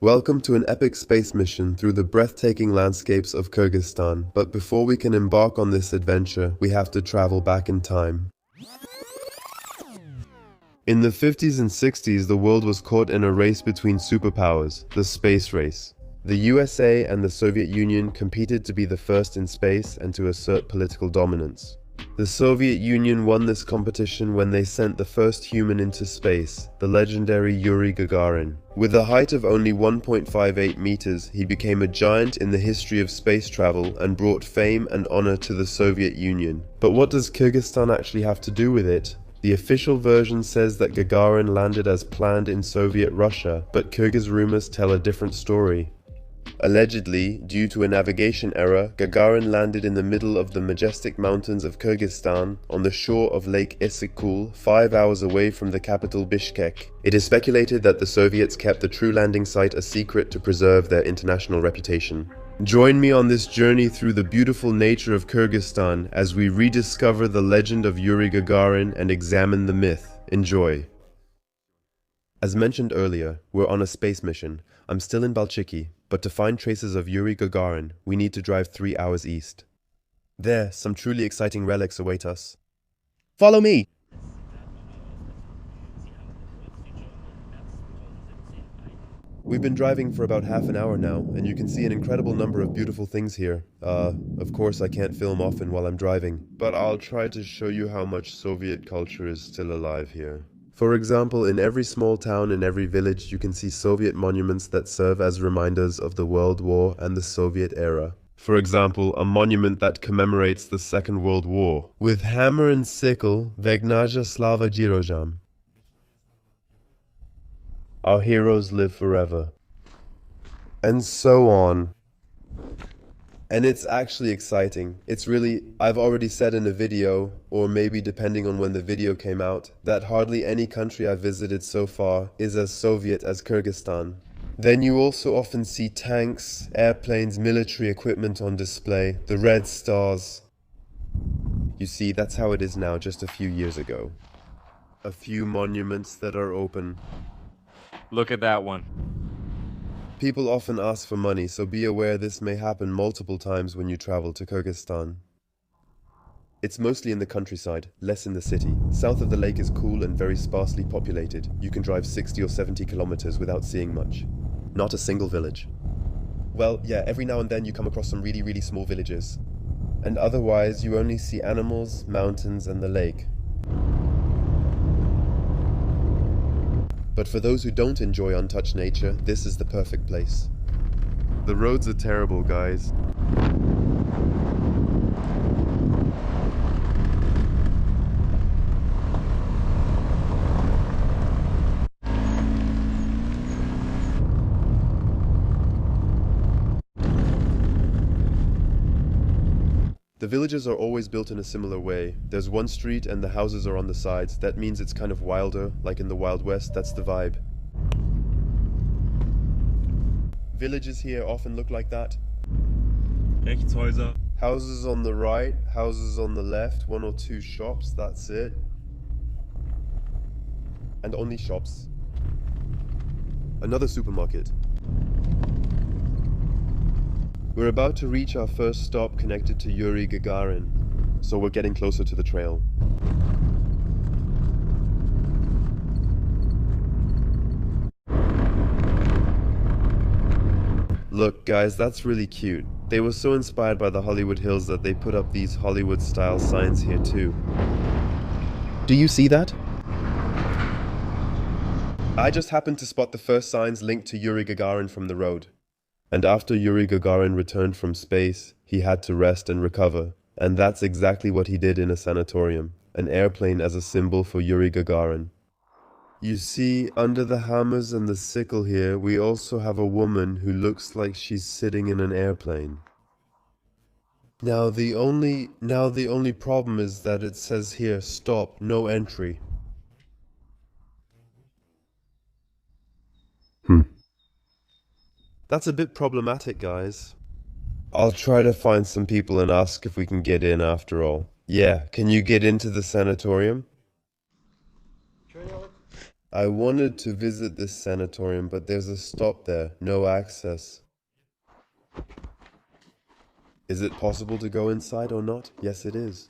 Welcome to an epic space mission through the breathtaking landscapes of Kyrgyzstan, but before we can embark on this adventure, we have to travel back in time. In the 50s and 60s, the world was caught in a race between superpowers, the space race. The USA and the Soviet Union competed to be the first in space and to assert political dominance. The Soviet Union won this competition when they sent the first human into space, the legendary Yuri Gagarin. With a height of only 1.58 meters, he became a giant in the history of space travel and brought fame and honor to the Soviet Union. But what does Kyrgyzstan actually have to do with it? The official version says that Gagarin landed as planned in Soviet Russia, but Kyrgyz rumors tell a different story. Allegedly, due to a navigation error, Gagarin landed in the middle of the majestic mountains of Kyrgyzstan, on the shore of Lake Issyk-Kul, 5 hours away from the capital Bishkek. It is speculated that the Soviets kept the true landing site a secret to preserve their international reputation. Join me on this journey through the beautiful nature of Kyrgyzstan as we rediscover the legend of Yuri Gagarin and examine the myth. Enjoy! As mentioned earlier, we're on a space mission. I'm still in Balchiki, but to find traces of Yuri Gagarin, we need to drive 3 hours east. There, some truly exciting relics await us. Follow me! We've been driving for about half an hour now, and you can see an incredible number of beautiful things here. Of course I can't film often while I'm driving, but I'll try to show you how much Soviet culture is still alive here. For example, in every small town and every village, you can see Soviet monuments that serve as reminders of the World War and the Soviet era. For example, a monument that commemorates the Second World War, with hammer and sickle, Vegnaja Slava Girojam. Our heroes live forever. And so on. And it's actually exciting. It's really, I've already said in a video, or maybe depending on when the video came out, that hardly any country I've visited so far is as Soviet as Kyrgyzstan. Then you also often see tanks, airplanes, military equipment on display, the red stars. You see, that's how it is now just a few years ago. A few monuments that are open. Look at that one. People often ask for money, so be aware this may happen multiple times when you travel to Kyrgyzstan. It's mostly in the countryside, less in the city. South of the lake is cool and very sparsely populated. You can drive 60 or 70 kilometers without seeing much. Not a single village. Well, yeah, every now and then you come across some really small villages. And otherwise, you only see animals, mountains, and the lake. But for those who don't enjoy untouched nature, this is the perfect place. The roads are terrible, guys. The villages are always built in a similar way. There's one street and the houses are on the sides. That means it's kind of wilder, like in the Wild West. That's the vibe. Villages here often look like that. Rechtshäuser. Houses on the right, houses on the left, 1 or 2 shops, that's it. And only shops. Another supermarket. We're about to reach our first stop connected to Yuri Gagarin, so we're getting closer to the trail. Look guys, that's really cute. They were so inspired by the Hollywood Hills that they put up these Hollywood-style signs here too. Do you see that? I just happened to spot the first signs linked to Yuri Gagarin from the road. And after Yuri Gagarin returned from space, he had to rest and recover. And that's exactly what he did in a sanatorium, an airplane as a symbol for Yuri Gagarin. You see, under the hammers and the sickle here, we also have a woman who looks like she's sitting in an airplane. Now the only problem is that it says here, stop, no entry. That's a bit problematic, guys. I'll try to find some people and ask if we can get in after all. Yeah, can you get into the sanatorium? I wanted to visit this sanatorium, but there's a stop there, no access. Is it possible to go inside or not? Yes, it is.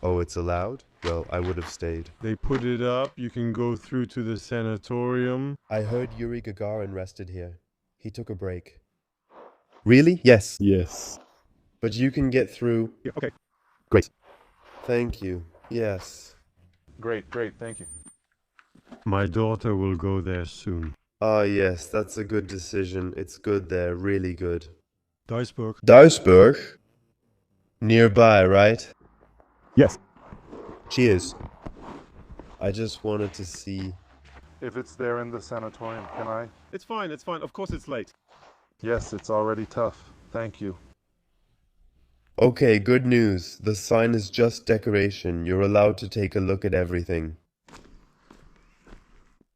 Oh, it's allowed? Well, I would have stayed. They put it up. You can go through to the sanatorium. I heard Yuri Gagarin rested here. He took a break. Really? Yes. Yes. But you can get through. Yeah, okay. Great. Thank you. Yes. Great. Thank you. My daughter will go there soon. Ah, yes, that's a good decision. It's good there, really good. Duisburg. Duisburg? Nearby, right? Yes. Cheers. I just wanted to see. If it's there in the sanatorium, can I? It's fine. Of course it's late. Yes, it's already tough. Thank you. Okay, good news. The sign is just decoration. You're allowed to take a look at everything.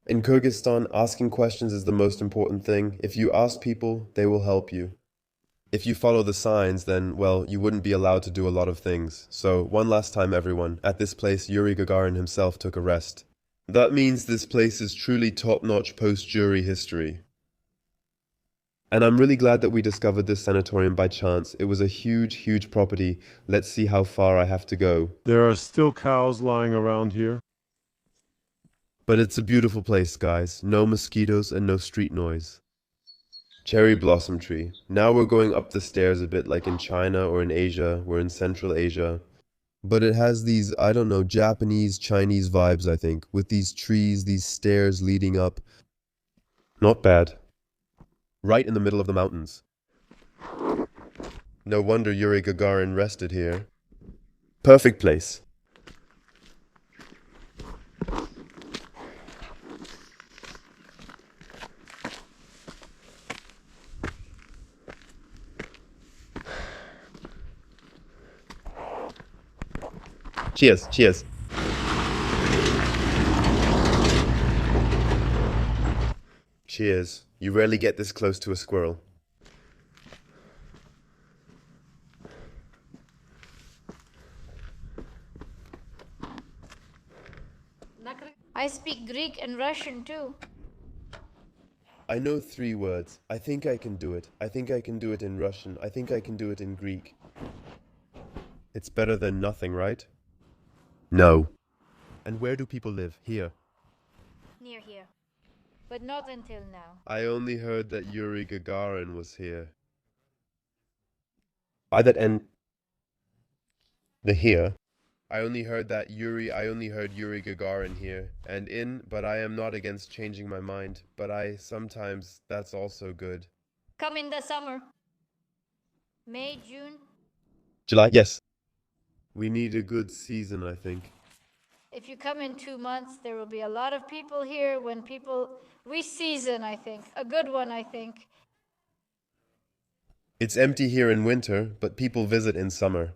In Kyrgyzstan, asking questions is the most important thing. If you ask people, they will help you. If you follow the signs, then, well, you wouldn't be allowed to do a lot of things. So, one last time, everyone. At this place, Yuri Gagarin himself took a rest. That means this place is truly top-notch post-jury history. And I'm really glad that we discovered this sanatorium by chance. It was a huge property. Let's see how far I have to go. There are still cows lying around here. But it's a beautiful place, guys. No mosquitoes and no street noise. Cherry blossom tree. Now we're going up the stairs a bit like in China or in Asia. We're in Central Asia. But it has these, I don't know, Japanese, Chinese vibes, I think. With these trees, these stairs leading up. Not bad. Right in the middle of the mountains. No wonder Yuri Gagarin rested here. Perfect place. Cheers, cheers. Cheers. You rarely get this close to a squirrel. I speak Greek and Russian too. I know 3 words. I think I can do it. I think I can do it in Russian. I think I can do it in Greek. It's better than nothing, right? No. And where do people live? Here. Near here. But not until now. I only heard that Yuri Gagarin was here. By that end, the here. I only heard Yuri Gagarin here. And in, but I am not against changing my mind. But sometimes, that's also good. Come in the summer. May, June. July? Yes. We need a good season, I think. If you come in 2 months, there will be a lot of people here. We season, I think. A good one, I think. It's empty here in winter, but people visit in summer.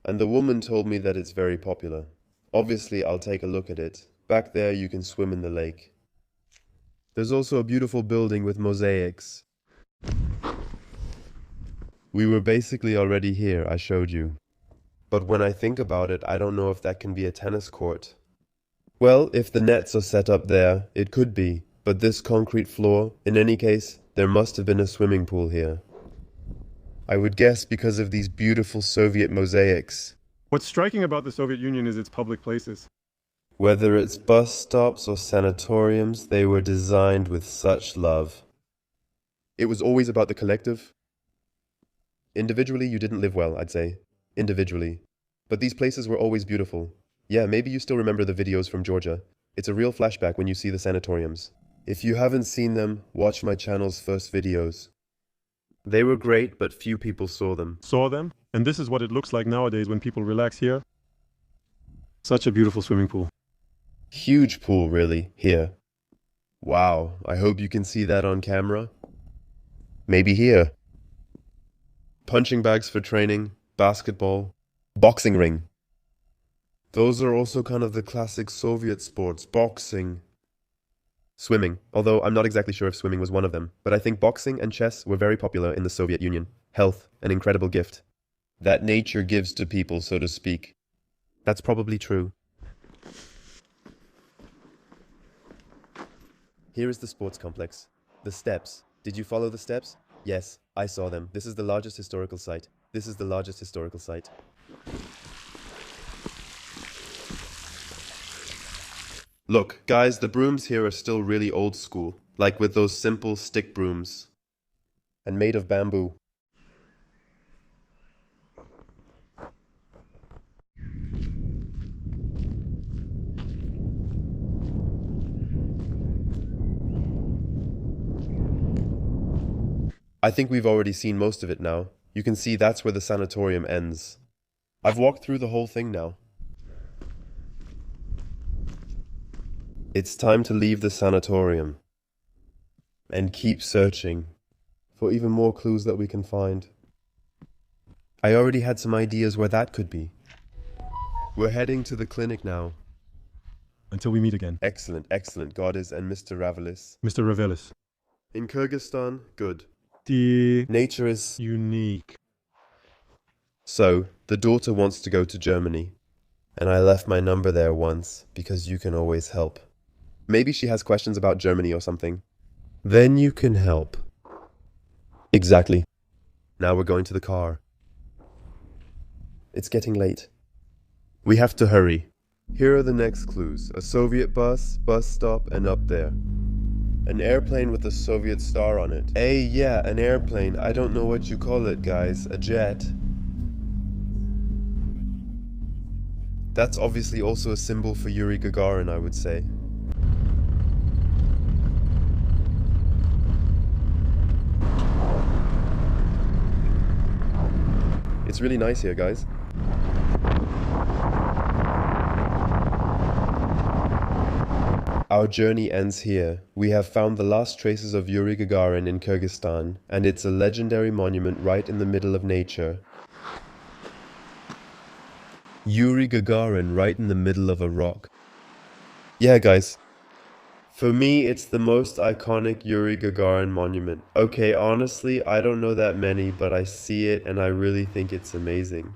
And the woman told me that it's very popular. Obviously, I'll take a look at it. Back there, you can swim in the lake. There's also a beautiful building with mosaics. We were basically already here, I showed you. But when I think about it, I don't know if that can be a tennis court. Well, if the nets are set up there, it could be. But this concrete floor, in any case, there must have been a swimming pool here. I would guess because of these beautiful Soviet mosaics. What's striking about the Soviet Union is its public places. Whether it's bus stops or sanatoriums, they were designed with such love. It was always about the collective. Individually, you didn't live well, I'd say. Individually. But these places were always beautiful. Yeah, maybe you still remember the videos from Georgia. It's a real flashback when you see the sanatoriums. If you haven't seen them, watch my channel's first videos. They were great, but few people saw them. Saw them? And this is what it looks like nowadays when people relax here. Such a beautiful swimming pool. Huge pool, really, here. Wow, I hope you can see that on camera. Maybe here. Punching bags for training, basketball, boxing ring. Those are also kind of the classic Soviet sports, boxing. Swimming, although I'm not exactly sure if swimming was one of them, but I think boxing and chess were very popular in the Soviet Union. Health, an incredible gift. That nature gives to people, so to speak. That's probably true. Here is the sports complex. The steps. Did you follow the steps? Yes, I saw them. This is the largest historical site. This is the largest historical site. Look, guys, the brooms here are still really old school, like with those simple stick brooms. And made of bamboo. I think we've already seen most of it now. You can see that's where the sanatorium ends. I've walked through the whole thing now. It's time to leave the sanatorium and keep searching for even more clues that we can find. I already had some ideas where that could be. We're heading to the clinic now. Until we meet again. Excellent, excellent, Goddess and Mr. Ravelis. Mr. Ravelis. In Kyrgyzstan, good. The Nature is... unique. So, the daughter wants to go to Germany. And I left my number there once, because you can always help. Maybe she has questions about Germany or something. Then you can help. Exactly. Now we're going to the car. It's getting late. We have to hurry. Here are the next clues. A Soviet bus stop, and up there. An airplane with a Soviet star on it. Yeah, an airplane. I don't know what you call it, guys. A jet. That's obviously also a symbol for Yuri Gagarin, I would say. It's really nice here, guys. Our journey ends here. We have found the last traces of Yuri Gagarin in Kyrgyzstan, and it's a legendary monument right in the middle of nature. Yuri Gagarin right in the middle of a rock. Yeah, guys. For me, it's the most iconic Yuri Gagarin monument. Okay, honestly, I don't know that many, but I see it and I really think it's amazing.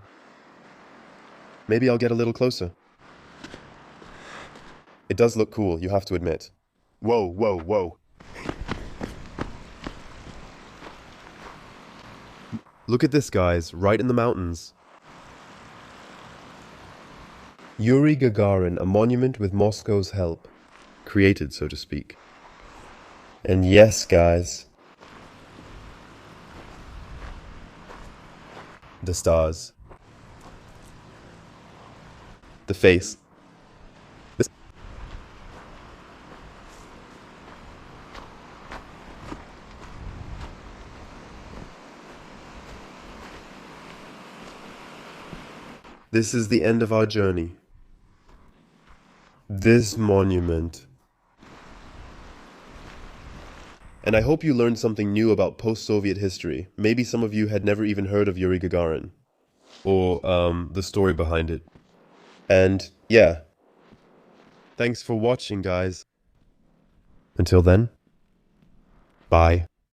Maybe I'll get a little closer. It does look cool, you have to admit. Whoa, whoa, whoa. Look at this, guys, right in the mountains. Yuri Gagarin, a monument with Moscow's help. Created, so to speak. And yes, guys. The stars. The face. This is the end of our journey. This monument. And I hope you learned something new about post-Soviet history. Maybe some of you had never even heard of Yuri Gagarin. Or, the story behind it. And, yeah. Thanks for watching, guys. Until then, bye.